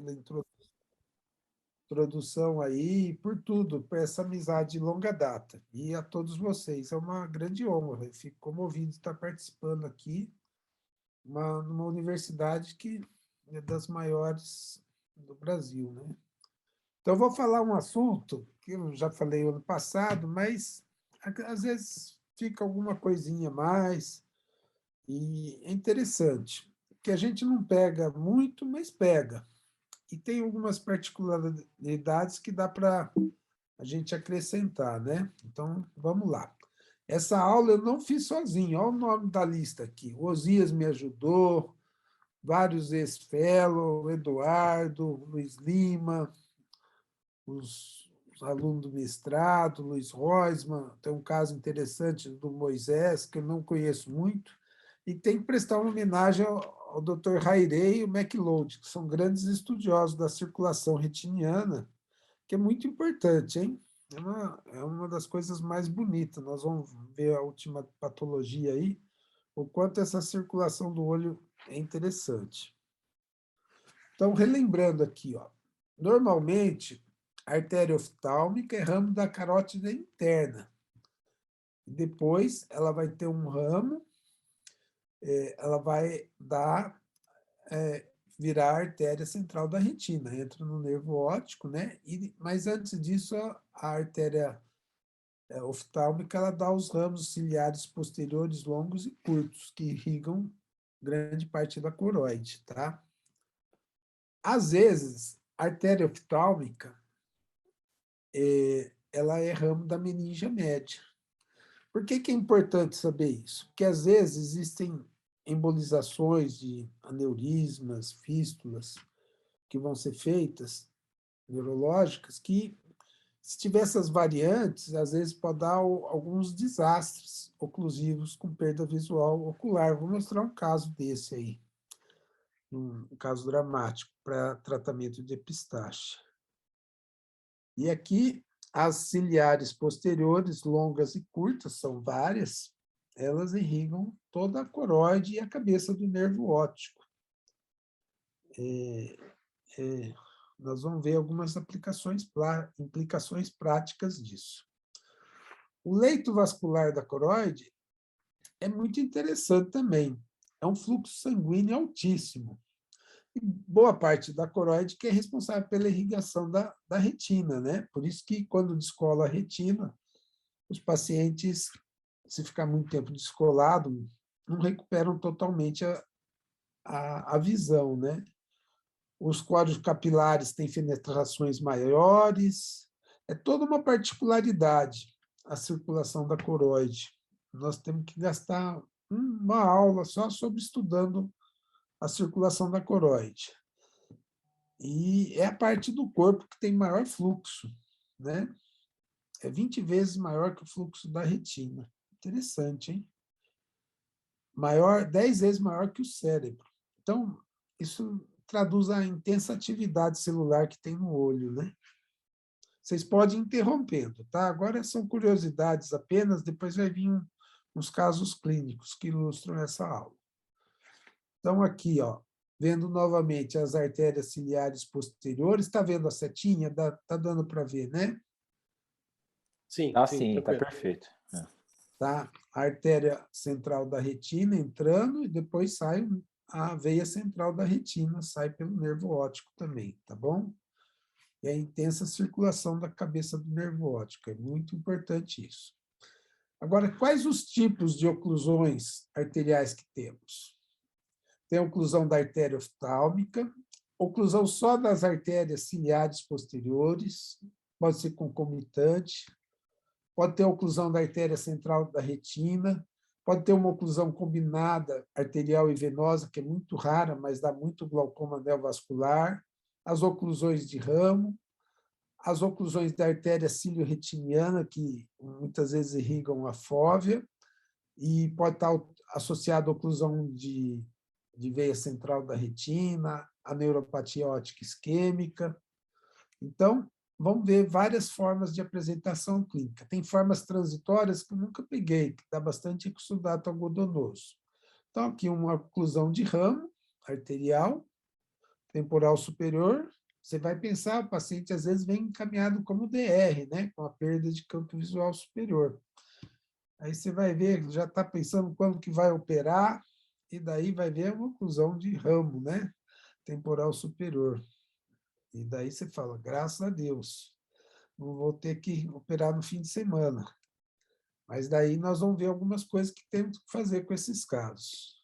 pela introdução aí, por tudo, por essa amizade de longa data. E a todos vocês, é uma grande honra. Eu fico comovido de estar participando aqui, numa universidade que é das maiores do Brasil, né? Então, eu vou falar um assunto que eu já falei ano passado, mas às vezes fica alguma coisinha a mais, e é interessante, que a gente não pega muito, mas pega. E tem algumas particularidades que dá para a gente acrescentar, né? Então, vamos lá. Essa aula eu não fiz sozinho, olha o nome da lista aqui. O Osias me ajudou, vários ex-fellow, Eduardo, Luiz Lima, os alunos do mestrado, Luiz Roisman, tem um caso interessante do Moisés, que eu não conheço muito, e tem que prestar uma homenagem ao Dr. Rairey e o MacLeod, que são grandes estudiosos da circulação retiniana, que é muito importante, hein? É uma das coisas mais bonitas. Nós vamos ver a última patologia aí, o quanto essa circulação do olho é interessante. Então, relembrando aqui, ó, normalmente, a artéria oftálmica é ramo da carótida interna. Depois, ela vai ter um ramo, ela vai virar a artéria central da retina, entra no nervo óptico, né? Mas antes disso, a artéria oftálmica ela dá os ramos ciliares posteriores longos e curtos, que irrigam grande parte da coroide, tá? Às vezes, a artéria oftálmica ela é ramo da meninge média. Por que é importante saber isso? Porque, às vezes, existem embolizações de aneurismas, fístulas, que vão ser feitas, neurológicas, que, se tiver essas variantes, às vezes pode dar alguns desastres oclusivos com perda visual ocular. Vou mostrar um caso desse aí, um caso dramático para tratamento de epistaxe. E aqui, as ciliares posteriores, longas e curtas, são várias, elas irrigam toda a coroide e a cabeça do nervo óptico. Nós vamos ver algumas implicações práticas disso. O leito vascular da coroide é muito interessante também. É um fluxo sanguíneo altíssimo. E boa parte da coroide que é responsável pela irrigação da retina, né? Por isso que, quando descola a retina, os pacientes, se ficar muito tempo descolado, não recuperam totalmente a visão, né? Os códigos capilares têm penetrações maiores, é toda uma particularidade a circulação da coroide. Nós temos que gastar uma aula só sobre estudando a circulação da coroide. E é a parte do corpo que tem maior fluxo, né? É 20 vezes maior que o fluxo da retina. Interessante, hein? 10 vezes maior que o cérebro. Então, isso traduz a intensa atividade celular que tem no olho, né? Vocês podem ir interrompendo, tá? Agora são curiosidades apenas, depois vai vir uns casos clínicos que ilustram essa aula. Então, aqui, ó, vendo novamente as artérias ciliares posteriores, está vendo a setinha? Está dando para ver, né? Sim, sim, está perfeito. Tá? A artéria central da retina entrando e depois sai a veia central da retina, sai pelo nervo óptico também, tá bom? E a intensa circulação da cabeça do nervo óptico, é muito importante isso. Agora, quais os tipos de oclusões arteriais que temos? Tem a oclusão da artéria oftálmica, oclusão só das artérias ciliares posteriores, pode ser concomitante, pode ter oclusão da artéria central da retina, pode ter uma oclusão combinada arterial e venosa, que é muito rara, mas dá muito glaucoma neovascular, as oclusões de ramo, as oclusões da artéria cilio-retiniana, que muitas vezes irrigam a fóvea, e pode estar associada à oclusão de veia central da retina, a neuropatia óptica isquêmica. Então, vamos ver várias formas de apresentação clínica. Tem formas transitórias que eu nunca peguei, que dá bastante exudato algodonoso. Então, aqui uma oclusão de ramo arterial, temporal superior, você vai pensar, o paciente às vezes vem encaminhado como DR, né? Com a perda de campo visual superior. Aí você vai ver, já está pensando quando que vai operar, e daí vai ver a oclusão de ramo, né? Temporal superior. E daí você fala, graças a Deus, não vou ter que operar no fim de semana. Mas daí nós vamos ver algumas coisas que temos que fazer com esses casos.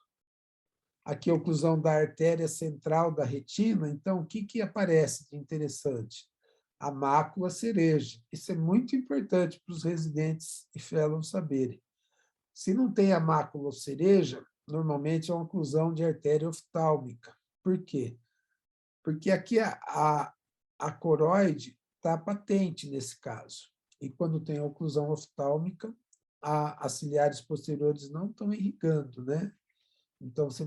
Aqui a oclusão da artéria central da retina, então o que aparece de interessante? A mácula cereja. Isso é muito importante para os residentes e fellows saberem. Se não tem a mácula cereja, normalmente é uma oclusão de artéria oftálmica. Por quê? Porque aqui a coroide está patente nesse caso. E quando tem a oclusão oftálmica, as ciliares posteriores não estão irrigando, né? Então, você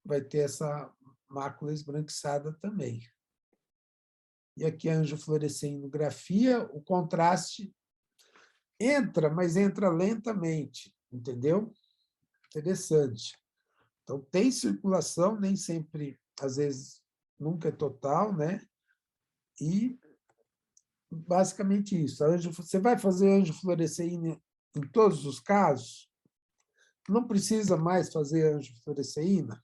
vai ter essa mácula esbranquiçada também. E aqui a angiofluoresceínografia, o contraste entra, mas entra lentamente, entendeu? Interessante. Então, tem circulação, nem sempre, às vezes, nunca é total, né? E, basicamente, isso. Você vai fazer angiofluoresceína em todos os casos? Não precisa mais fazer angiofluoresceína?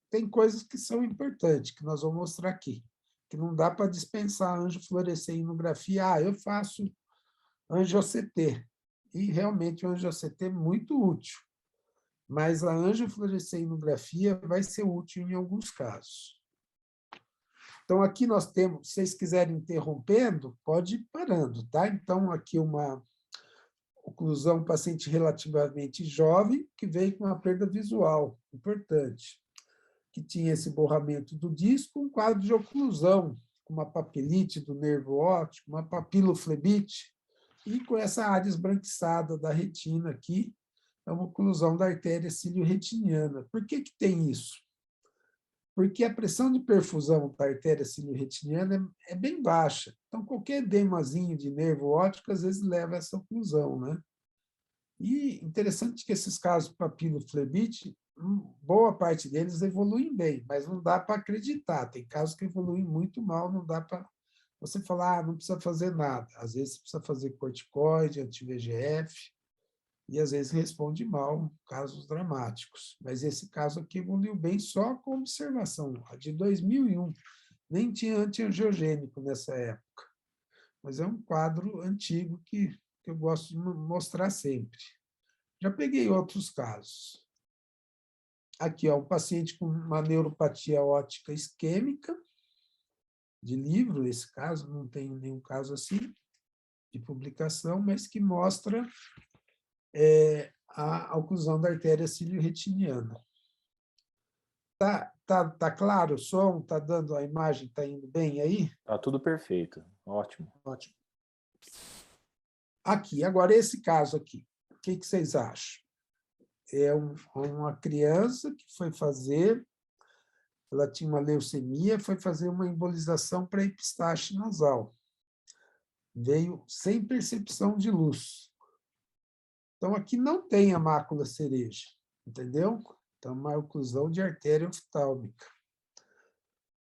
Tem coisas que são importantes, que nós vamos mostrar aqui, que não dá para dispensar angiofluoresceinografia. Eu faço angio-CT, e realmente o angio-CT é muito útil, mas a angiofluoresceinografia vai ser útil em alguns casos. Então, aqui nós temos, se vocês quiserem interrompendo, pode ir parando, tá? Então, aqui uma oclusão paciente relativamente jovem, que veio com uma perda visual, importante, que tinha esse borramento do disco, um quadro de oclusão, com uma papilite do nervo óptico, uma papiloflebite, e com essa área esbranquiçada da retina aqui, é uma oclusão da artéria cílio-retiniana. Por que tem isso? Porque a pressão de perfusão da artéria cílio-retiniana é bem baixa. Então, qualquer edemazinho de nervo óptico, às vezes, leva a essa oclusão, né? E interessante que esses casos papiloflebite, boa parte deles evoluem bem, mas não dá para acreditar. Tem casos que evoluem muito mal, não dá para você falar, não precisa fazer nada. Às vezes precisa fazer corticoide, anti-VEGF, e às vezes responde mal, casos dramáticos. Mas esse caso aqui evoluiu bem só com observação, de 2001. Nem tinha antiangiogênico nessa época. Mas é um quadro antigo que eu gosto de mostrar sempre. Já peguei outros casos. Aqui, ó, um paciente com uma neuropatia óptica isquêmica, de livro, esse caso, não tenho nenhum caso assim, de publicação, mas que mostra a oclusão da artéria cílio-retiniana. Tá claro o som? Está dando a imagem? Está indo bem aí? Está tudo perfeito. Ótimo. Ótimo. Aqui, agora esse caso aqui. O que vocês acham? É uma criança que foi fazer, ela tinha uma leucemia, foi fazer uma embolização para epistaxe nasal. Veio sem percepção de luz. Então, aqui não tem a mácula cereja, entendeu? Então, uma oclusão de artéria oftálmica.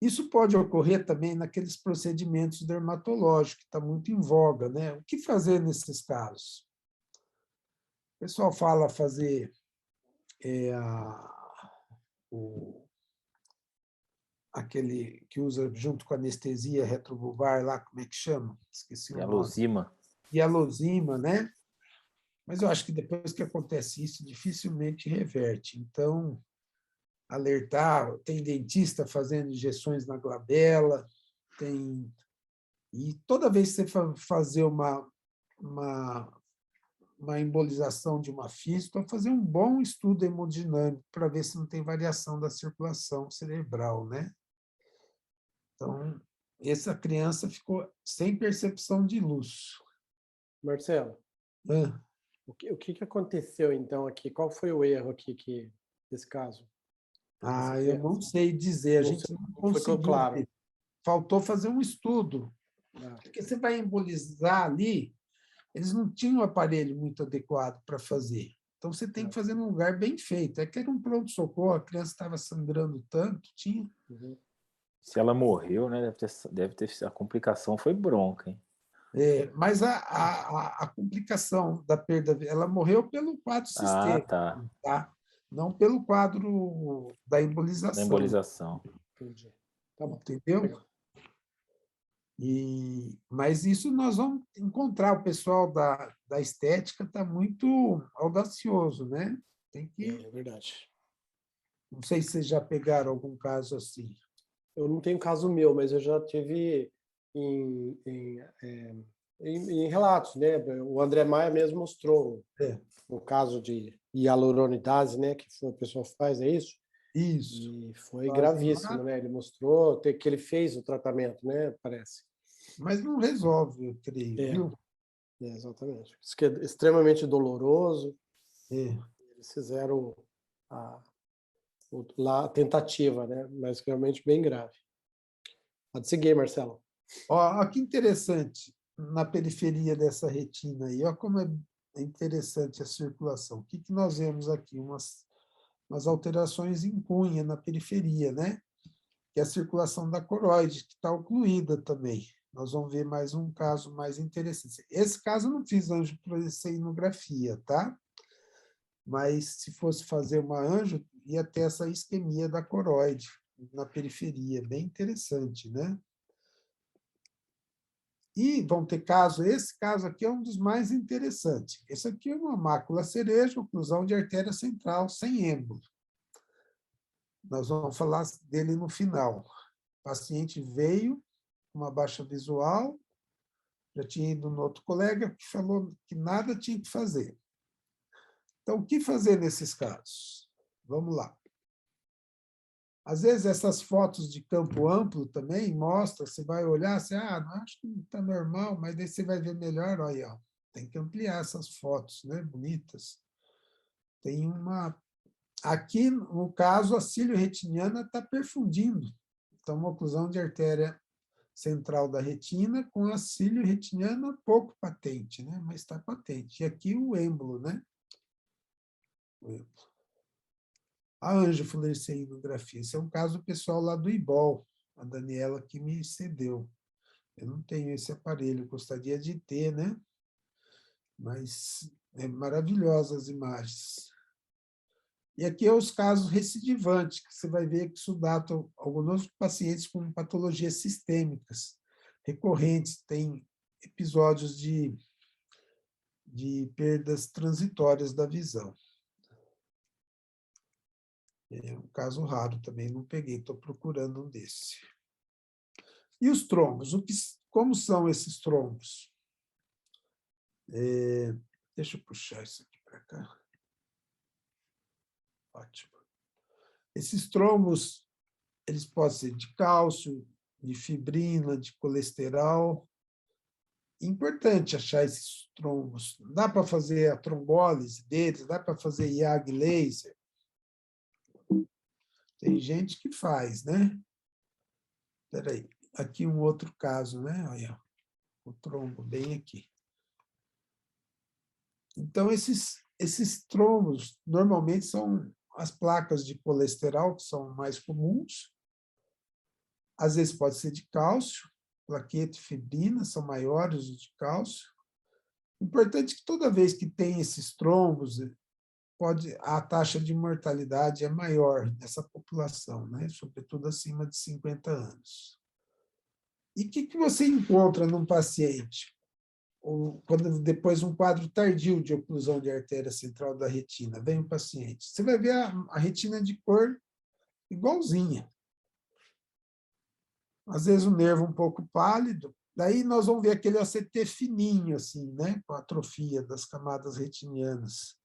Isso pode ocorrer também naqueles procedimentos dermatológicos, que está muito em voga, né? O que fazer nesses casos? O pessoal fala fazer aquele que usa junto com anestesia retrobulbar lá, como é que chama? Esqueci o nome. Hialosima. Hialosima, né? Mas eu acho que depois que acontece isso, dificilmente reverte. Então, alertar, tem dentista fazendo injeções na glabela, e toda vez que você fazer uma embolização de uma fístula, fazer um bom estudo hemodinâmico para ver se não tem variação da circulação cerebral, né? Então, essa criança ficou sem percepção de luz. Marcelo, o que aconteceu, então, aqui? Qual foi o erro aqui desse caso? Eu não sei dizer, a gente não conseguiu. Claro. Faltou fazer um estudo. Porque você vai embolizar ali, eles não tinham um aparelho muito adequado para fazer. Então, você tem que fazer num lugar bem feito. É que era um pronto-socorro, a criança estava sangrando tanto, tinha. Se ela morreu, né, a complicação foi bronca, hein? Mas a complicação da perda, ela morreu pelo quadro Ah, sistêmico, tá. tá? Não pelo quadro da Da embolização, embolização. Entendi. Tá bom. entendeu? Legal. Mas isso nós vamos encontrar. O pessoal da estética está muito audacioso, né? Tem que. É verdade. Não sei se vocês já pegaram algum caso assim. Eu não tenho caso meu, mas eu já tive em relatos, né? O André Maia mesmo mostrou É, o caso de hialuronidase, né? Que a pessoa faz, é isso? isso. E foi Fazem gravíssimo, lá, né? Ele mostrou que ele fez o tratamento, né? Parece. mas não resolve, eu creio, É, viu? exatamente. Isso que é extremamente doloroso. É. Eles fizeram a, lá a tentativa, né? Mas realmente bem grave. Pode seguir, Marcelo. Ó, que interessante, na periferia dessa retina aí, ó como é interessante a circulação. O que nós vemos aqui? Umas alterações em cunha na periferia, né? Que é a circulação da coroide, que está ocluída também. Nós vamos ver mais um caso mais interessante. Esse caso eu não fiz angioplexinografia, tá? Mas se fosse fazer uma anjo, ia ter essa isquemia da coroide na periferia, bem interessante, né? E vão ter esse caso aqui é um dos mais interessantes. Esse aqui é uma mácula cereja, oclusão de artéria central sem êmbolo. Nós vamos falar dele no final. O paciente veio com uma baixa visual, já tinha ido no outro colega que falou que nada tinha que fazer. Então, o que fazer nesses casos? Vamos lá. Às vezes, essas fotos de campo amplo também mostram, você vai olhar, você, não acho que não está normal, mas daí você vai ver melhor, olha, ó, tem que ampliar essas fotos, né, bonitas. Tem uma... Aqui, no caso, a cílio retiniana está perfundindo. Então, uma oclusão de artéria central da retina com a cílio retiniana pouco patente, né, mas está patente. E aqui o êmbolo, né? O êmbolo. A angiofluoresceínografia. Esse é um caso do pessoal lá do IBOL, a Daniela que me cedeu. Eu não tenho esse aparelho, gostaria de ter, né? Mas é maravilhosas as imagens. E aqui é os casos recidivantes, que você vai ver que isso data alguns pacientes com patologias sistêmicas recorrentes, tem episódios de perdas transitórias da visão. É um caso raro também, não peguei, estou procurando um desse. E os trombos? Como são esses trombos? Deixa eu puxar isso aqui para cá. Ótimo. Esses trombos, eles podem ser de cálcio, de fibrina, de colesterol. Importante achar esses trombos. Dá para fazer a trombólise deles, dá para fazer IAG laser. Tem gente que faz, né? Espera aí. Aqui um outro caso, né? Olha, o trombo bem aqui. Então, esses trombos normalmente são as placas de colesterol, que são mais comuns. Às vezes pode ser de cálcio, plaqueta e fibrina são maiores os de cálcio. Importante que toda vez que tem esses trombos, a taxa de mortalidade é maior nessa população, né? Sobretudo acima de 50 anos. E o que você encontra num paciente? Quando depois um quadro tardio de oclusão de artéria central da retina, vem o paciente, você vai ver a retina de cor igualzinha. Às vezes o nervo um pouco pálido, daí nós vamos ver aquele OCT fininho, assim, né, com atrofia das camadas retinianas.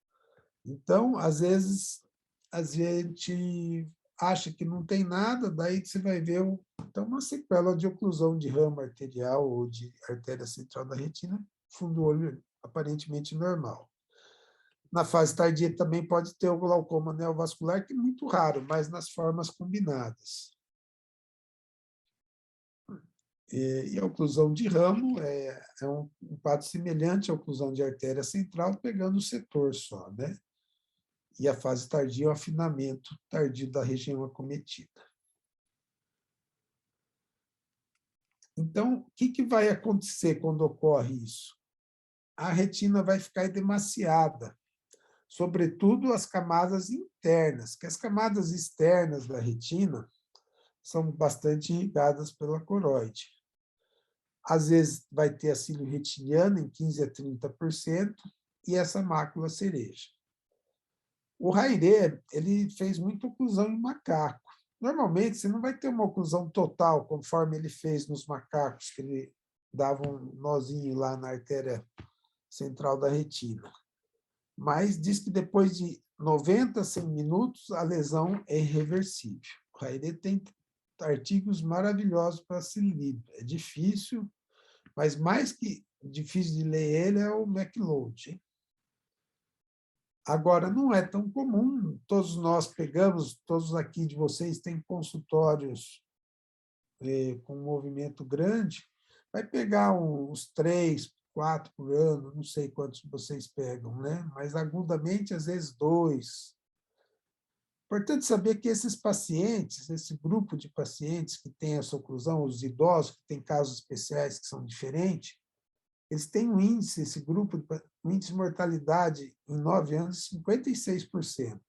Então, às vezes, a gente acha que não tem nada, daí você vai ver então, uma sequela de oclusão de ramo arterial ou de artéria central da retina, fundo do olho aparentemente normal. Na fase tardia também pode ter o glaucoma neovascular, que é muito raro, mas nas formas combinadas. E a oclusão de ramo é um quadro semelhante à oclusão de artéria central, pegando o setor só, né? E a fase tardia é o afinamento tardio da região acometida. Então, o que vai acontecer quando ocorre isso? A retina vai ficar edemaciada, sobretudo as camadas internas, que as camadas externas da retina são bastante irrigadas pela coroide. Às vezes vai ter a cílio retiniana em 15% a 30% e essa mácula cereja. O Rairé, ele fez muita oclusão em macaco. Normalmente, você não vai ter uma oclusão total, conforme ele fez nos macacos, que ele dava um nozinho lá na artéria central da retina. Mas diz que depois de 90 a 100 minutos, a lesão é irreversível. O Rairé tem artigos maravilhosos para se ler. É difícil, mas mais que difícil de ler ele é o MacLeod, hein? Agora, não é tão comum, todos nós pegamos, todos aqui de vocês têm consultórios com um movimento grande, vai pegar uns 3, 4 por ano, não sei quantos vocês pegam, né? Mas agudamente, às vezes, 2. Importante saber que esses pacientes, esse grupo de pacientes que tem essa oclusão, os idosos, que têm casos especiais que são diferentes, eles têm um índice, esse grupo, um índice de mortalidade em 9 anos de 56%,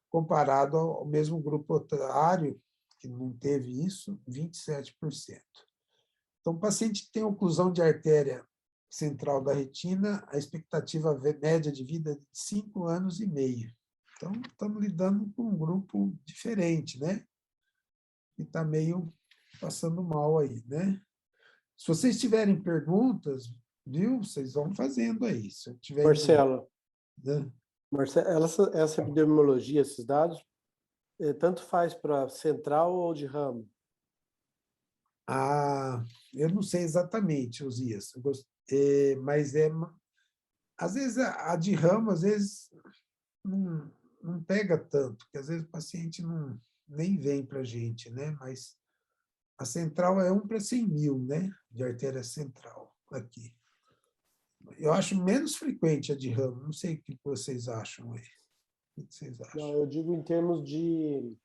comparado ao mesmo grupo otário, que não teve isso, 27%. Então, o paciente que tem oclusão de artéria central da retina, a expectativa média de vida é de 5 anos e meio. Então, estamos lidando com um grupo diferente, né? Que está meio passando mal aí, né? Se vocês tiverem perguntas, viu? Vocês vão fazendo aí. Se eu tiver Marcelo, né? Marcelo, essa epidemiologia, esses dados, tanto faz para central ou de ramo? Eu não sei exatamente, Osias, mas às vezes a de ramo, às vezes não pega tanto, porque às vezes o paciente nem vem para a gente, né? Mas a central é 1 para 100 mil, né? De artéria central aqui. Eu acho menos frequente a de ramo, não sei o que vocês acham aí. O que vocês acham? Não, eu digo em termos de...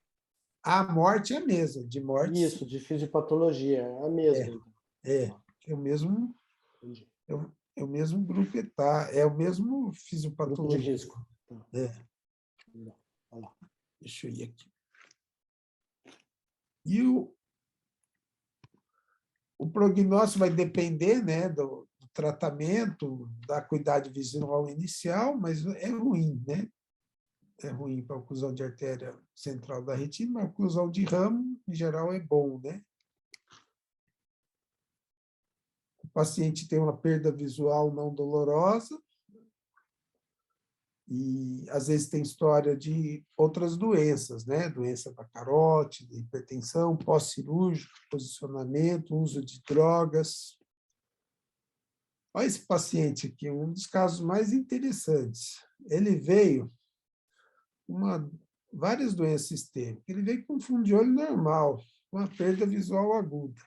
A morte é a mesma, de morte. Isso, de fisiopatologia, é a mesma. É o mesmo. Entendi. É o mesmo grupo etário, é o mesmo fisiopatologia. Grupo de risco. É. Olha lá. Deixa eu ir aqui. E o prognóstico vai depender, né, do tratamento, da acuidade visual inicial, mas é ruim, né? É ruim para a oclusão de artéria central da retina, mas a oclusão de ramo, em geral, é bom, né? O paciente tem uma perda visual não dolorosa e, às vezes, tem história de outras doenças, né? Doença da carótida, hipertensão, pós-cirúrgico, posicionamento, uso de drogas. Olha esse paciente aqui, um dos casos mais interessantes. Ele veio com várias doenças sistêmicas. Ele veio com fundo de olho normal, com uma perda visual aguda.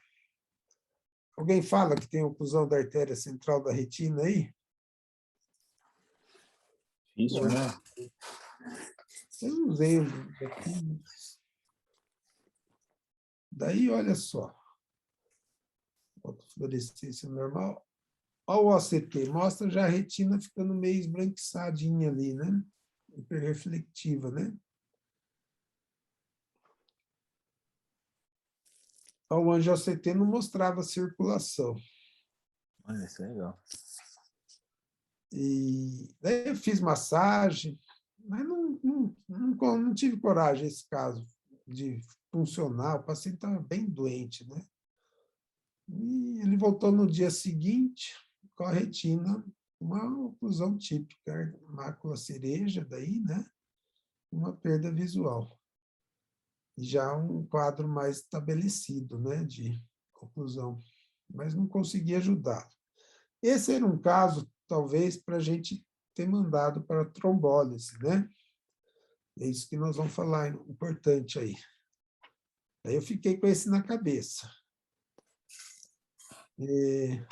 Alguém fala que tem oclusão da artéria central da retina aí? Isso, né? Eu não lembro daqui. Daí, olha só. Fluorescência normal. Olha o OCT, mostra já a retina ficando meio esbranquiçadinha ali, né? Hiperreflectiva, né? O angio-OCT não mostrava circulação. Olha, isso é legal. E daí eu fiz massagem, mas não tive coragem nesse caso de funcionar. O paciente estava bem doente, né? E ele voltou no dia seguinte com a retina, uma oclusão típica, mácula cereja, daí, né? Uma perda visual. E já um quadro mais estabelecido, né? De oclusão, mas não consegui ajudá-lo. Esse era um caso, talvez, para a gente ter mandado para a trombólise, né? É isso que nós vamos falar, importante aí. Aí eu fiquei com esse na cabeça. E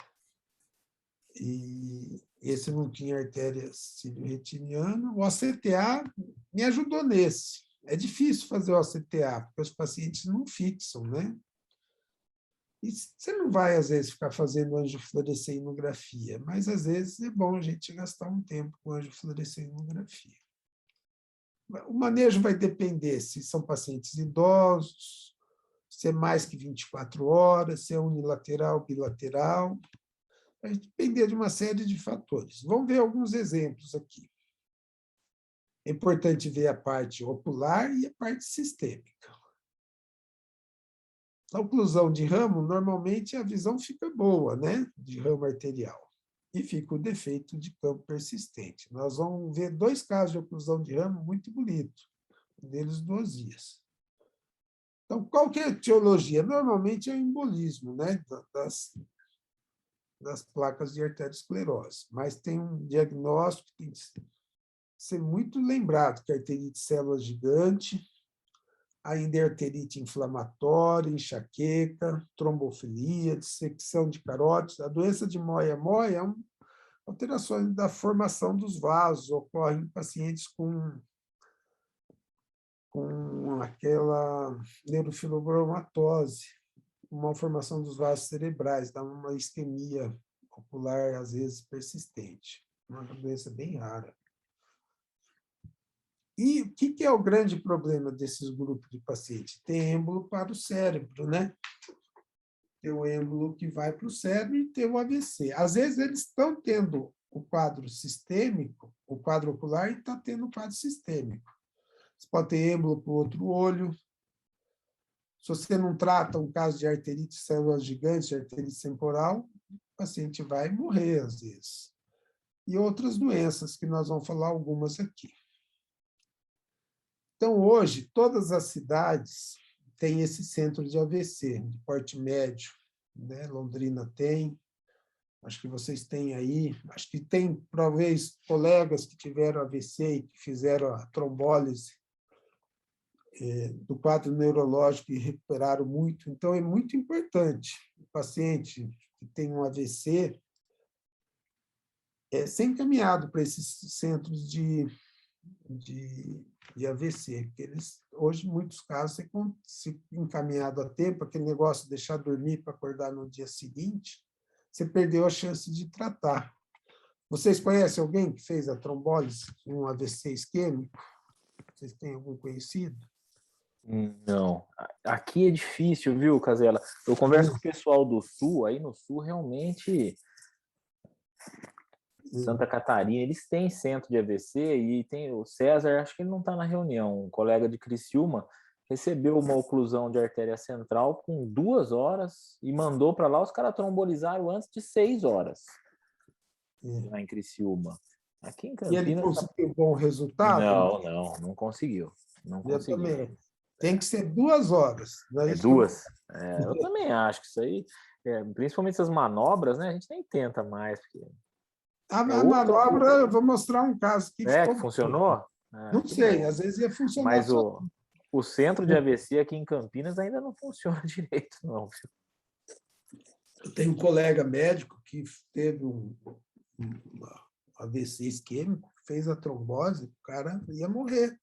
esse não tinha artéria cílio-retiniana. O OCTA me ajudou nesse. É difícil fazer o OCTA, porque os pacientes não fixam, né? E você não vai, às vezes, ficar fazendo angiofluoresceinografia, mas, às vezes, é bom a gente gastar um tempo com angiofluoresceinografia. O manejo vai depender se são pacientes idosos, se é mais que 24 horas, se é unilateral, bilateral. Vai depender de uma série de fatores. Vamos ver alguns exemplos aqui. É importante ver a parte ocular e a parte sistêmica. Na oclusão de ramo, normalmente a visão fica boa, né? De ramo arterial. E fica o defeito de campo persistente. Nós vamos ver 2 casos de oclusão de ramo muito bonitos, um deles do Osias. Então, qual que é a etiologia? Normalmente é o embolismo, né? Das placas de arteriosclerose, mas tem um diagnóstico que tem que ser muito lembrado, que é arterite célula gigante, ainda é arterite inflamatória, enxaqueca, trombofilia, dissecção de carótides. A doença de Moya-Moya é uma alteração da formação dos vasos, ocorre em pacientes com aquela neurofibromatose, uma formação dos vasos cerebrais, dá uma isquemia ocular, às vezes, persistente. Uma doença bem rara. E o que é o grande problema desses grupos de pacientes? Tem êmbolo para o cérebro, né? Tem o êmbolo que vai para o cérebro e tem o AVC. Às vezes, eles estão tendo o quadro sistêmico, o quadro ocular, e está tendo o quadro sistêmico. Você pode ter êmbolo para o outro olho. Se você não trata um caso de arterite células gigantes, de arterite temporal, o paciente vai morrer, às vezes. E outras doenças, que nós vamos falar algumas aqui. Então, hoje, todas as cidades têm esse centro de AVC, de porte médio, né? Londrina tem, acho que vocês têm aí, acho que tem, talvez, colegas que tiveram AVC e que fizeram a trombólise do quadro neurológico e recuperaram muito. Então, é muito importante o paciente que tem um AVC ser encaminhado para esses centros de AVC, porque eles, hoje, em muitos casos, se encaminhado a tempo, aquele negócio de deixar dormir para acordar no dia seguinte, você perdeu a chance de tratar. Vocês conhecem alguém que fez a trombólise, um AVC isquêmico? Vocês têm algum conhecido? Não. Aqui é difícil, viu, Casella? Eu converso com o pessoal do Sul, aí no Sul, realmente, Santa Catarina, eles têm centro de AVC e tem o César, acho que ele não está na reunião, um colega de Criciúma, recebeu uma oclusão de artéria central com 2 horas e mandou para lá, os caras trombolizaram antes de 6 horas, lá em Criciúma. Aqui em E ele Campinas... conseguiu bom resultado? Não conseguiu. Não Eu conseguiu. também. Tem que ser 2 horas. Não é É isso 2? Eu também acho que isso aí, principalmente essas manobras, né? A gente nem tenta mais. Porque A outro, manobra, eu vou mostrar um caso que que ficou bom. funcionou? Não Que sei, bom. às vezes ia funcionar Mas só. o centro de AVC aqui em Campinas ainda não funciona direito, não. Eu tenho um colega médico que teve um AVC isquêmico, fez a trombose, o cara ia morrer.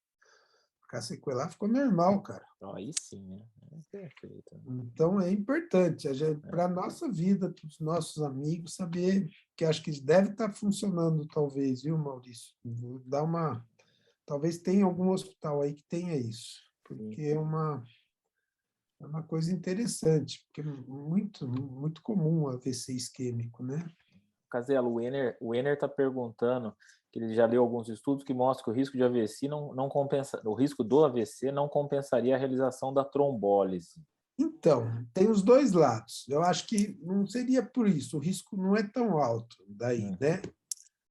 Ficar sequelar ficou normal, cara. Aí sim, né? Perfeito. Então, é importante, para a nossa vida, para os nossos amigos, saber que acho que deve estar funcionando, talvez, viu, Maurício? Vou dar talvez tenha algum hospital aí que tenha isso, porque é uma coisa interessante, porque é muito, muito comum o AVC isquêmico, né? Casella, o Ener está perguntando que ele já leu alguns estudos que mostram que o risco de AVC não compensa, o risco do AVC não compensaria a realização da trombólise. Então, tem os dois lados. Eu acho que não seria por isso, o risco não é tão alto daí, né?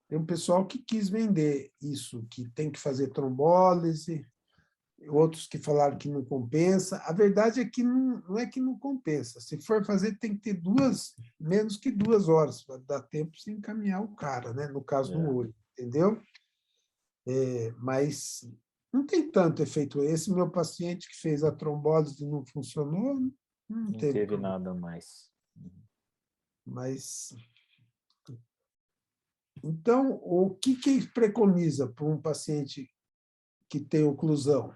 Tem um pessoal que quis vender isso, que tem que fazer trombólise, outros que falaram que não compensa. A verdade é que não é que não compensa. Se for fazer, tem que ter menos que 2 horas, para dar tempo de encaminhar o cara, né? No caso do olho, entendeu? Mas não tem tanto efeito. Esse meu paciente que fez a trombólise e não funcionou, não teve problema. Nada mais. Mas, então, o que preconiza para um paciente que tem oclusão?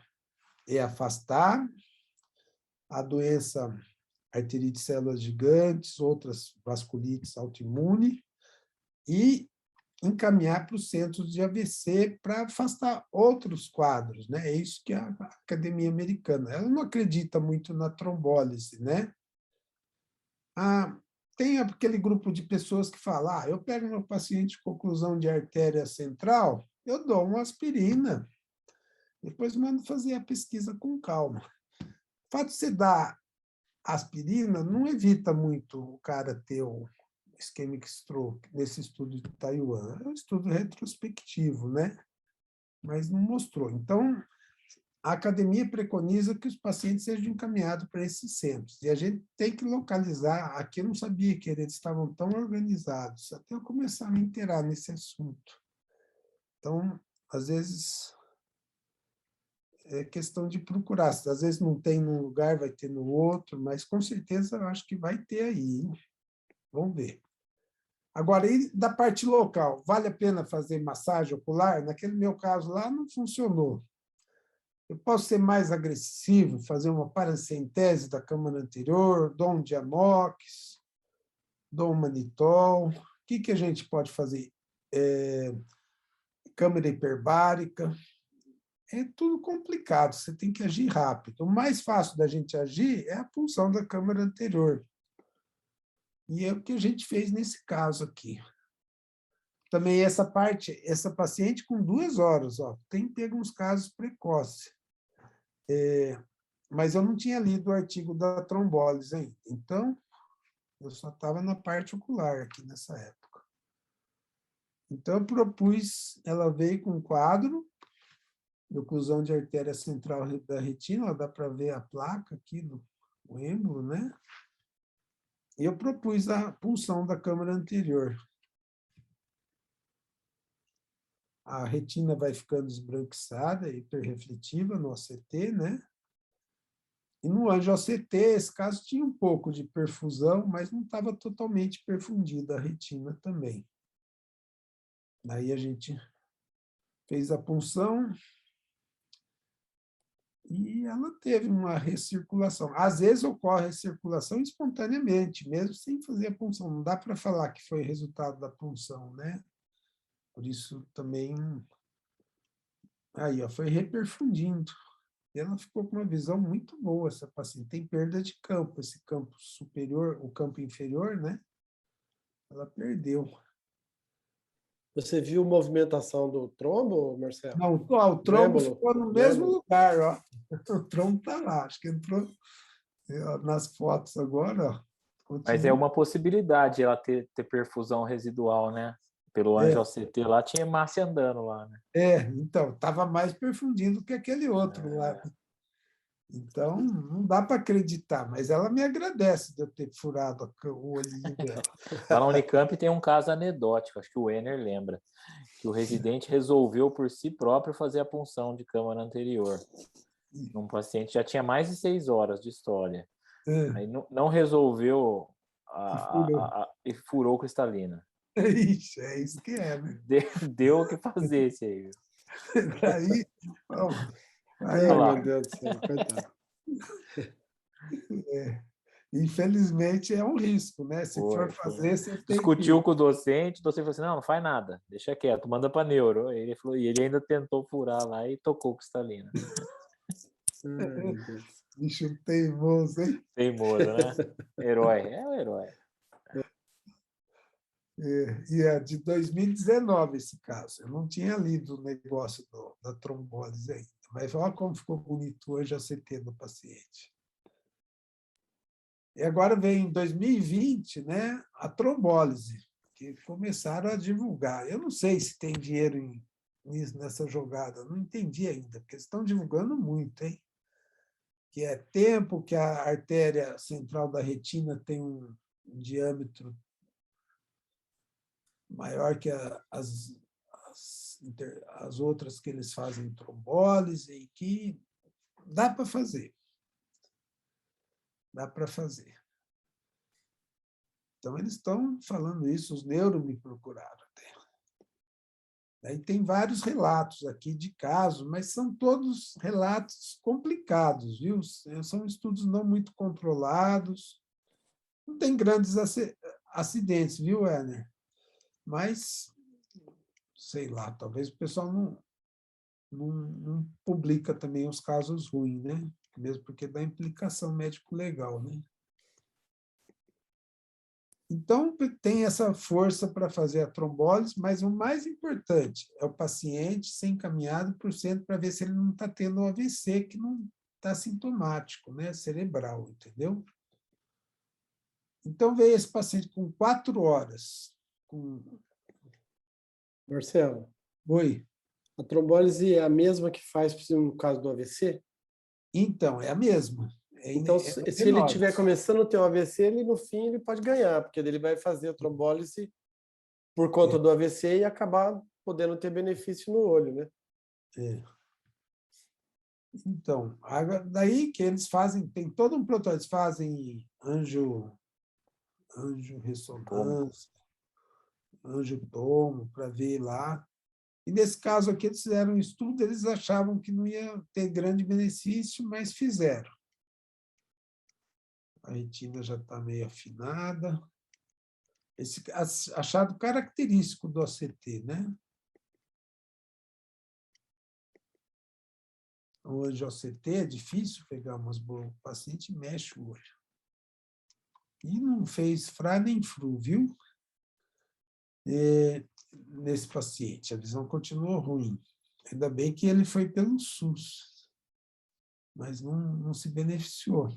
É afastar a doença arterite de células gigantes, outras vasculites autoimune, e encaminhar para os centros de AVC para afastar outros quadros, né? É isso que a Academia Americana, ela não acredita muito na trombólise, né? Tem aquele grupo de pessoas que fala, eu pego meu paciente com oclusão de artéria central, eu dou uma aspirina, depois mando fazer a pesquisa com calma. O fato de você dar aspirina não evita muito o cara ter o ischemic stroke nesse estudo de Taiwan. É um estudo retrospectivo, né? Mas não mostrou. Então, a academia preconiza que os pacientes sejam encaminhados para esses centros. E a gente tem que localizar. Aqui eu não sabia que eles estavam tão organizados, até eu começar a me inteirar nesse assunto. Então, às vezes, é questão de procurar. Às vezes não tem num lugar, vai ter no outro, mas com certeza eu acho que vai ter aí. Hein? Vamos ver. Agora, e da parte local, vale a pena fazer massagem ocular? Naquele meu caso lá, não funcionou. Eu posso ser mais agressivo, fazer uma paracentese da câmara anterior, dou um Diamox, dou um Manitol. O que a gente pode fazer? Câmara hiperbárica. É tudo complicado, você tem que agir rápido. O mais fácil da gente agir é a punção da câmara anterior. E é o que a gente fez nesse caso aqui. Também essa paciente com 2 horas, tem pego uns casos precoces. Mas eu não tinha lido o artigo da trombólise ainda. Então, eu só estava na parte ocular aqui nessa época. Então, eu propus, ela veio com um quadro de oclusão de artéria central da retina, dá para ver a placa aqui do êmbolo, né? E eu propus a punção da câmara anterior. A retina vai ficando esbranquiçada, hiperrefletiva no OCT, né? E no anjo-OCT, esse caso tinha um pouco de perfusão, mas não estava totalmente perfundida a retina também. Daí a gente fez a punção e ela teve uma recirculação. Às vezes ocorre recirculação espontaneamente, mesmo sem fazer a punção. Não dá para falar que foi resultado da punção, né? Por isso também... Aí, foi reperfundindo. E ela ficou com uma visão muito boa, essa paciente. Tem perda de campo, esse campo superior, o campo inferior, né? Ela perdeu. Você viu movimentação do trombo, Marcelo? Não, o trombo ficou no mesmo lugar, ó. O trombo está lá, acho que entrou nas fotos agora, ó. Mas é uma possibilidade ela ter perfusão residual, né? Pelo anjo-OCT lá, tinha Márcia andando lá, né? Então, estava mais perfundido que aquele outro lá. Então, não dá para acreditar, mas ela me agradece de eu ter furado o olhinho dela. Lá na Unicamp tem um caso anedótico, acho que o Enner lembra, que o residente resolveu por si próprio fazer a punção de câmara anterior. Um paciente já tinha mais de 6 horas de história. Aí não resolveu e furou cristalina. Ixi, é isso que é, né? Deu o que fazer esse aí. Aí, meu Deus do céu, coitado. Infelizmente é um risco, né? Se for fazer, você tem discutiu com o docente falou assim, não faz nada, deixa quieto, manda para neuro. Ele falou, e ele ainda tentou furar lá e tocou cristalina. Bicho teimoso, hein? Teimoso, né? Herói, é o herói. E é de 2019 esse caso. Eu não tinha lido o negócio da trombólise ainda, mas olha como ficou bonito hoje a CT do paciente. E agora vem em 2020, né, a trombólise, que começaram a divulgar. Eu não sei se tem dinheiro nessa jogada, não entendi ainda, porque eles estão divulgando muito, hein? Que é tempo que a artéria central da retina tem um diâmetro maior que as outras que eles fazem trombólise, e que dá para fazer. Dá para fazer. Então, eles estão falando isso, os neuro me procuraram até. Aí tem vários relatos aqui de casos, mas são todos relatos complicados, viu? São estudos não muito controlados, não tem grandes acidentes, viu, Werner? Mas, sei lá, talvez o pessoal não publica também os casos ruins, né? Mesmo porque dá implicação médico-legal, né? Então, tem essa força para fazer a trombólise, mas o mais importante é o paciente ser encaminhado para o centro para ver se ele não está tendo AVC, que não está sintomático, né? Cerebral, entendeu? Então, veio esse paciente com 4 horas. Marcelo, Oi. a trombólise é a mesma que faz no caso do AVC? Então, é a mesma. Então, se ele estiver começando a ter um AVC, ele no fim ele pode ganhar, porque ele vai fazer a trombólise por conta do AVC e acabar podendo ter benefício no olho, né? Então, daí que eles fazem, tem todo um protocolo, eles fazem anjo-ressonância, anjo-tomo, para ver lá. E nesse caso aqui, eles fizeram um estudo, eles achavam que não ia ter grande benefício, mas fizeram. A retina já está meio afinada. Esse achado característico do ACT, né? O anjo-ACT é difícil pegar umas boas. O paciente mexe o olho. E não fez fra nem fru, viu? Nesse paciente, a visão continuou ruim. Ainda bem que ele foi pelo SUS, mas não se beneficiou.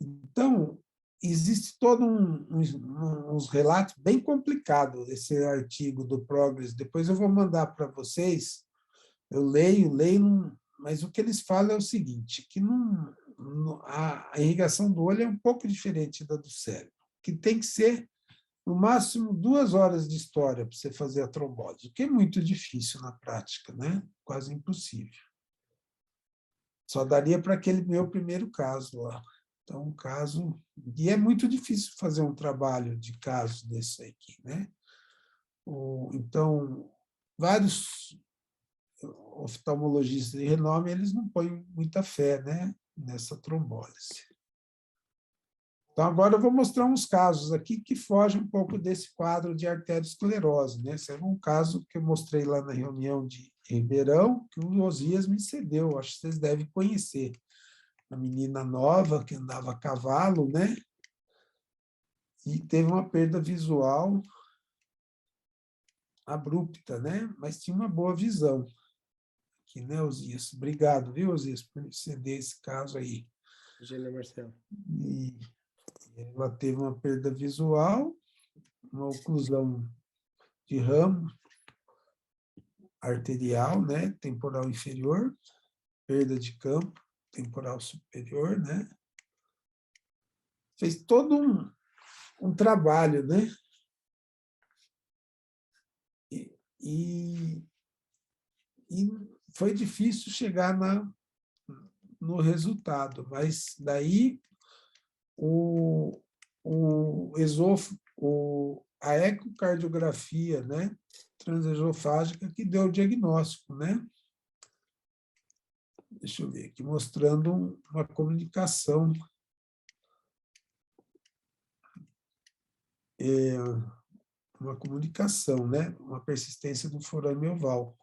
Então, existe todo uns relatos bem complicados, esse artigo do Progress. Depois eu vou mandar para vocês. Eu leio, mas o que eles falam é o seguinte, que a irrigação do olho é um pouco diferente da do cérebro, que tem que ser, no máximo, 2 horas de história para você fazer a trombose, o que é muito difícil na prática, né? Quase impossível. Só daria para aquele meu primeiro caso lá. Então, um caso... E é muito difícil fazer um trabalho de caso desse aqui, né? Então, vários oftalmologistas de renome, eles não põem muita fé, né, nessa trombólise. Então, agora eu vou mostrar uns casos aqui que fogem um pouco desse quadro de arteriosclerose, né? Esse é um caso que eu mostrei lá na reunião de Ribeirão, que o Osias me cedeu, acho que vocês devem conhecer. Uma menina nova que andava a cavalo, né? E teve uma perda visual abrupta, né? Mas tinha uma boa visão. Aqui, né, Osias? Obrigado, viu, Osias, por ceder esse caso aí. Imagina, Marcelo. E ela teve uma perda visual, uma oclusão de ramo arterial, né, temporal inferior, perda de campo temporal superior, né? Fez todo um trabalho, né? E foi difícil chegar no resultado, mas daí a ecocardiografia, né, transesofágica, que deu o diagnóstico, né? Deixa eu ver aqui, mostrando uma comunicação. Uma comunicação, né? Uma persistência do forame oval.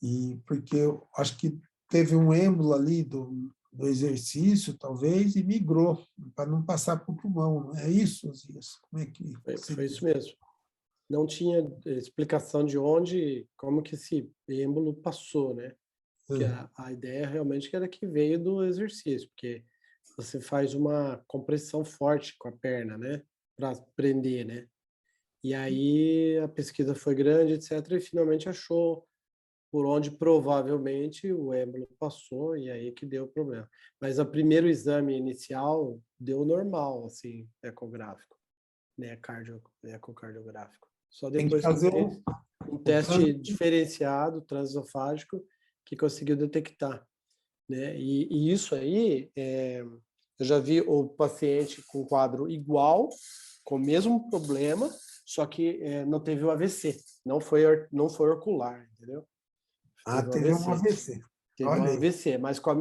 E porque eu acho que teve um êmbolo ali do exercício, talvez, e migrou, para não passar para o pulmão. É isso, Osias? Como é que... Foi isso mesmo. Não tinha explicação de como que esse êmbolo passou, né? Porque a ideia realmente era que veio do exercício, porque você faz uma compressão forte com a perna, né? Para prender, né? E aí a pesquisa foi grande, etc. E finalmente achou por onde provavelmente o êmbolo passou e aí que deu o problema. Mas o primeiro exame inicial deu normal, assim, ecográfico, né? Ecocardiográfico. Só depois que fez um teste diferenciado, transesofágico, que conseguiu detectar, né? E isso aí, eu já vi o paciente com quadro igual, com o mesmo problema, só que não teve o AVC, não foi ocular, entendeu? Teve um AVC. Teve um AVC, mas com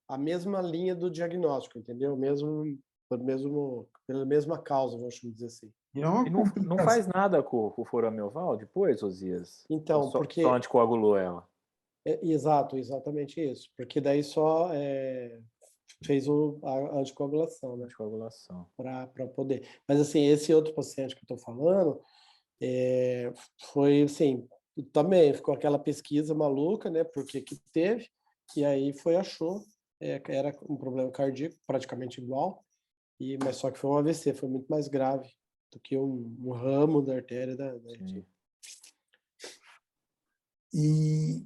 a mesma linha do diagnóstico, entendeu? Pela mesma causa, vamos dizer assim. E é uma E não complicação. faz nada com o Furamelval depois, Osias? Então, porque... Só anticoagulou ela? Exatamente isso. Porque daí só fez a anticoagulação, né? Anticoagulação. Para poder. Mas, assim, esse outro paciente que eu estou falando foi, assim, também ficou aquela pesquisa maluca, né? Porque que teve, e aí achou, era um problema cardíaco, praticamente igual, mas só que foi um AVC, foi muito mais grave do que um ramo da artéria da retina. E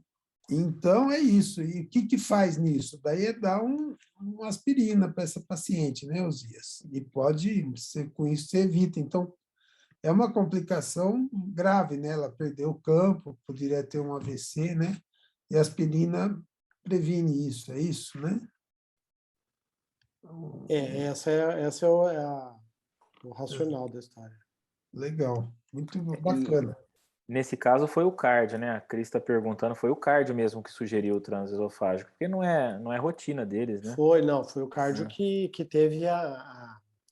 então é isso. E o que faz nisso? Daí é dar uma aspirina para essa paciente, né, Osias? E com isso você evita. Então, é uma complicação grave, né? Ela perdeu o campo, poderia ter um AVC, né? E a aspirina previne isso, é isso, né? Essa é o racional da história. Legal, muito bacana. Nesse caso foi o cardio, né? A Cris está perguntando, foi o cardio mesmo que sugeriu o transesofágico, porque não é rotina deles, né? Foi o cardio que teve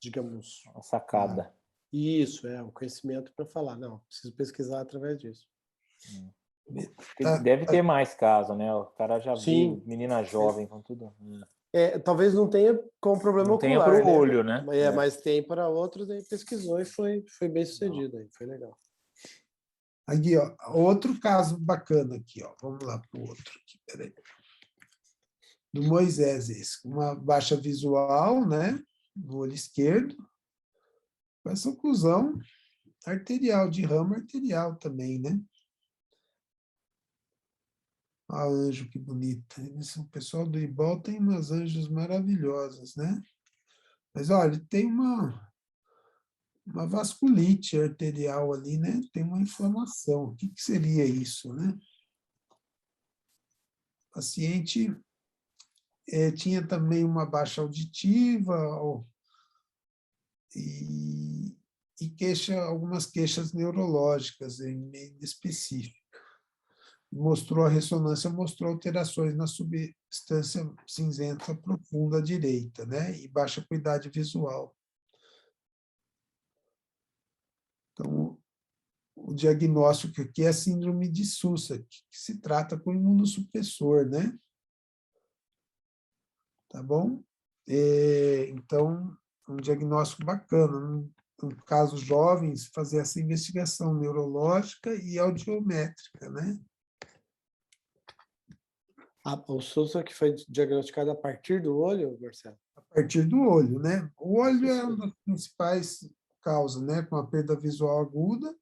digamos... A sacada. Isso, o conhecimento para falar. Não, preciso pesquisar através disso. Deve ter mais caso, né? O cara já Sim. viu menina jovem com tudo. Talvez não tenha como problema ocular, tenha para o olho, né? Mas tem para outros, aí pesquisou e foi bem sucedido, aí foi legal. Aqui, ó, outro caso bacana aqui, ó. Vamos lá para o outro aqui, peraí. Do Moisés, esse, uma baixa visual, né? No olho esquerdo, com essa oclusão arterial, de ramo arterial também, né? Ah, anjo, que bonita. O pessoal do IBOL tem umas anjos maravilhosas, né? Mas, olha, tem uma vasculite arterial ali, né? Tem uma inflamação. O que seria isso, né? O paciente tinha também uma baixa auditiva e algumas queixas neurológicas em específico. A ressonância mostrou alterações na substância cinzenta profunda direita, né? E baixa acuidade visual. Então, o diagnóstico aqui é síndrome de Sousa, que se trata com imunossupressor, né? Tá bom? Então, um diagnóstico bacana. No caso jovens, fazer essa investigação neurológica e audiométrica, né? O Sousa que foi diagnosticado a partir do olho, Marcelo? A partir do olho, né? O olho é uma das principais causas, né? Com a perda visual aguda.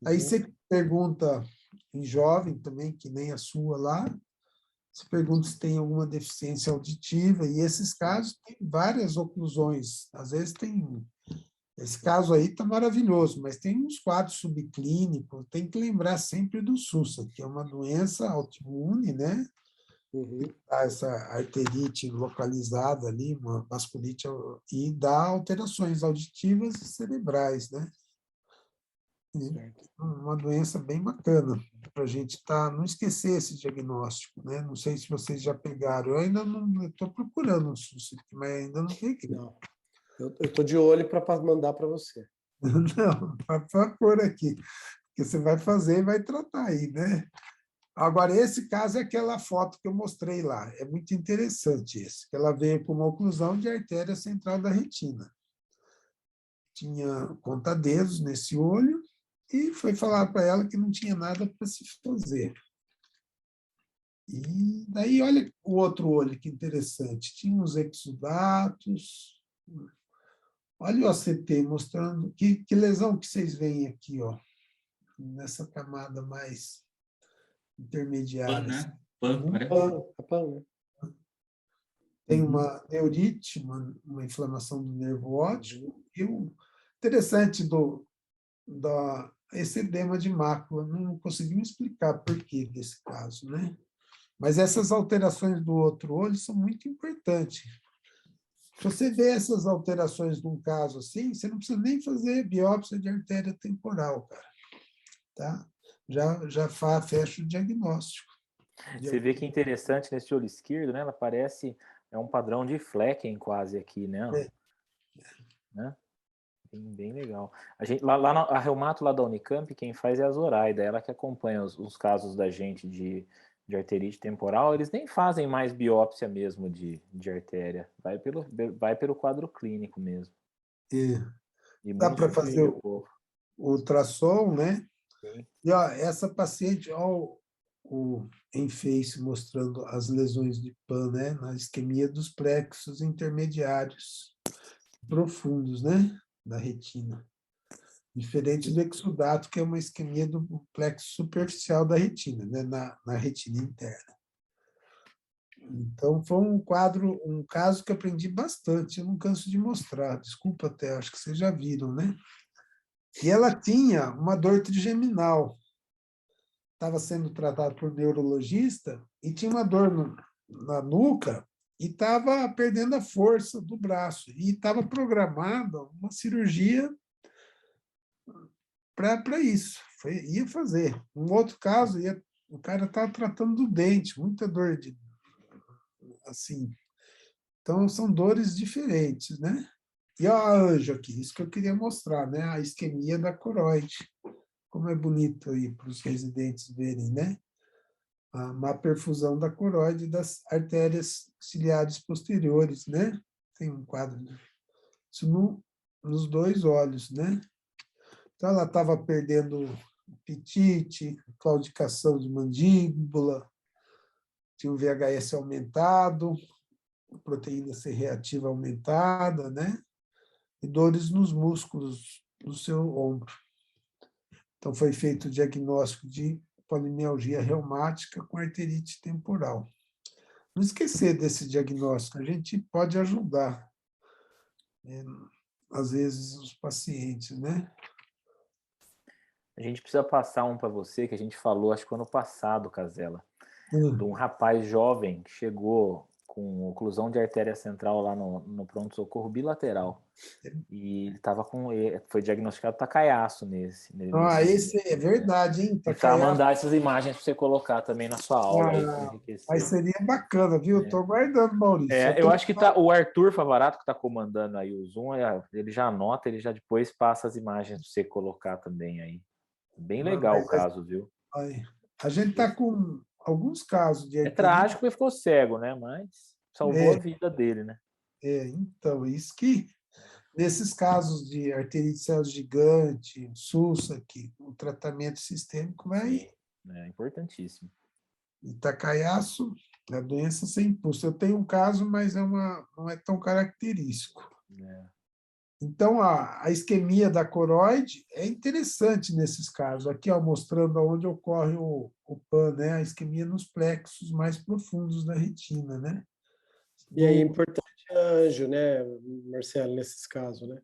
Aí você pergunta em jovem também, que nem a sua lá, você pergunta se tem alguma deficiência auditiva, e esses casos têm várias oclusões. Às vezes tem... Esse caso aí está maravilhoso, mas tem uns quadros subclínicos, tem que lembrar sempre do Sousa, que é uma doença autoimune, né? Essa arterite localizada ali, uma vasculite, e dá alterações auditivas e cerebrais, né? Uma doença bem bacana para a gente não esquecer esse diagnóstico, né? Não sei se vocês já pegaram, eu ainda não estou procurando um SUS, mas ainda não peguei. Não. Eu estou de olho para mandar para você. Não, para pôr aqui, porque você vai fazer e vai tratar aí, né? Agora, esse caso é aquela foto que eu mostrei lá, é muito interessante esse, que ela veio com uma oclusão de artéria central da retina. Tinha conta-dedos nesse olho, e foi falar para ela que não tinha nada para se fazer. E daí, olha o outro olho, que interessante. Tinha uns exudatos. Olha o ACT mostrando que lesão que vocês veem aqui, ó, nessa camada mais intermediária. Né? Parece. Né? Tem uma neurite, uma inflamação do nervo óptico, e o interessante esse edema de mácula, não consegui me explicar por que desse caso, né? Mas essas alterações do outro olho são muito importantes. Se você vê essas alterações num caso assim, você não precisa nem fazer biópsia de artéria temporal, cara. Tá? Fecha o diagnóstico. Você vê que interessante nesse olho esquerdo, né? Ela parece, é um padrão de Flecken quase aqui, né? Né? Bem legal. A gente, a reumato lá da Unicamp, quem faz é a Zoraida, ela que acompanha os casos da gente de arterite temporal, eles nem fazem mais biópsia mesmo de artéria, vai pelo quadro clínico mesmo. E Dá muito para fazer povo. o ultrassom, né? Sim. E ó, essa paciente, ó, o Enface mostrando as lesões de PAN, né? Na isquemia dos plexos intermediários profundos, né? Da retina. Diferente do exudato, que é uma isquemia do plexo superficial da retina, né? Na retina interna. Então, foi um caso que aprendi bastante, eu não canso de mostrar, desculpa até, acho que vocês já viram, né? E ela tinha uma dor trigeminal, estava sendo tratada por neurologista e tinha uma dor na nuca e estava perdendo a força do braço. E estava programada uma cirurgia para isso, ia fazer. Um outro caso, o cara estava tratando do dente, muita dor assim. Então, são dores diferentes, né? E ó, a Anjo aqui, isso que eu queria mostrar, né? A isquemia da coroide. Como é bonito aí para os residentes verem, né? A má perfusão da coroide e das artérias ciliares posteriores, né? Tem um quadro. Isso nos dois olhos, né? Então, ela estava perdendo apetite, claudicação de mandíbula, tinha um VHS aumentado, proteína C reativa aumentada, né? E dores nos músculos do seu ombro. Então, foi feito o diagnóstico de polimialgia reumática com arterite temporal. Não esquecer desse diagnóstico, a gente pode ajudar, né, às vezes, os pacientes, né? A gente precisa passar um para você, que a gente falou, acho que ano passado, Casella, de um rapaz jovem que chegou com oclusão de artéria central lá no pronto-socorro bilateral. E ele estava foi diagnosticado Takayasu nesse. Esse é verdade, hein? Precisava mandar essas imagens para você colocar também na sua aula aí para enriquecer. Aí seria bacana, viu? Estou guardando, Maurício. Eu acho que o Arthur Favarato, que está comandando aí o Zoom, ele já anota, ele já depois passa as imagens para você colocar também aí. Bem legal o caso, viu? A gente está com alguns casos de arterite. É trágico porque ficou cego, né? Mas salvou a vida dele, né? Então, isso que, nesses casos de arterite céus gigante, SUSAC, o tratamento sistêmico vai... É importantíssimo. E Takayasu, a doença sem impulso. Eu tenho um caso, mas não é tão característico. Então, a isquemia da coroide é interessante nesses casos. Aqui, ó, mostrando onde ocorre o PAN, né? A isquemia nos plexos mais profundos da retina, né? E aí é importante a anjo, né, Marcelo, nesses casos, né?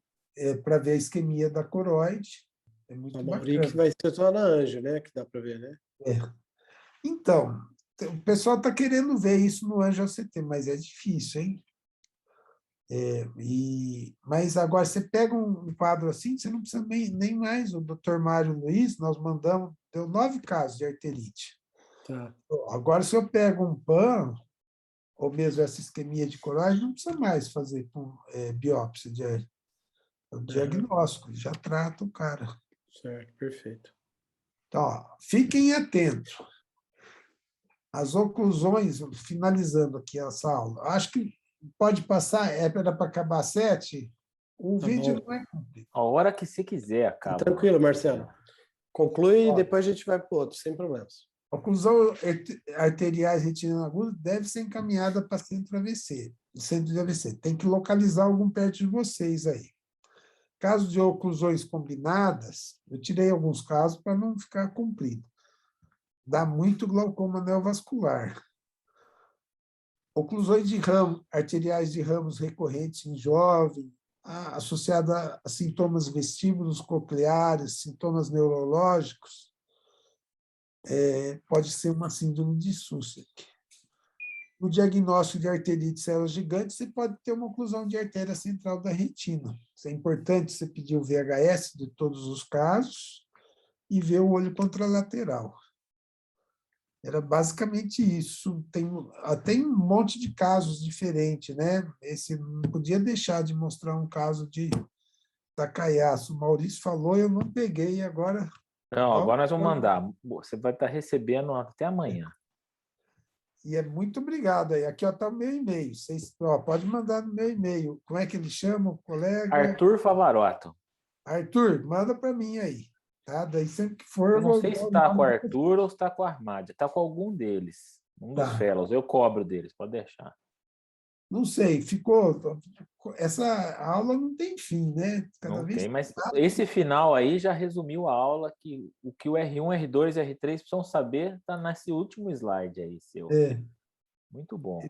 Para ver a isquemia da coroide. É muito bacana. Que vai ser só na anjo, né? Que dá para ver, né? Então, o pessoal está querendo ver isso no anjo ACT, mas é difícil, hein? Mas agora você pega um quadro assim, você não precisa nem mais. O Dr. Mário Luiz, nós mandamos, deu 9 casos de arterite. Tá. Agora, se eu pego um PAN, ou mesmo essa isquemia de coroide, não precisa mais fazer biópsia de diagnóstico, já trata o cara. Certo, perfeito. Então, ó, fiquem atentos. As oclusões, finalizando aqui essa aula, acho que pode passar, era para acabar 7, o vídeo não é cumprido. A hora que você quiser, acaba. Tranquilo, Marcelo. Conclui e depois a gente vai para o outro, sem problemas. A oclusão arteriais retinal aguda deve ser encaminhada para centro de AVC. Tem que localizar algum perto de vocês aí. Caso de oclusões combinadas, eu tirei alguns casos para não ficar comprido. Dá muito glaucoma neovascular. Oclusões de ramo, arteriais de ramos recorrentes em jovem, associada a sintomas vestíbulos cocleares, sintomas neurológicos, pode ser uma síndrome de Sussek. No diagnóstico de arterite de células gigantes, você pode ter uma oclusão de artéria central da retina. Isso é importante você pedir o VHS de todos os casos e ver o olho contralateral. Era basicamente isso. Tem um monte de casos diferentes, né? Esse não podia deixar de mostrar um caso de Takayasu. O Maurício falou, eu não peguei, agora... Não, agora nós vamos mandar. Você vai estar recebendo até amanhã. E é muito obrigado aí. Aqui está o meu e-mail. Vocês, pode mandar no meu e-mail. Como é que ele chama, o colega? Arthur Favarotto. Arthur, manda para mim aí. Tá? Daí sempre que for, Eu eu não vou sei dar se o está com o nome. Arthur ou se está com a Armádia. Está com algum deles. Um dos Tá. fellows. Eu cobro deles, pode deixar. Não sei, ficou. Essa aula não tem fim, né? Não vez tem, mas mais. esse final aí já resumiu a aula que o R1, R2 e R3 precisam saber está nesse último slide aí seu. É. Muito bom.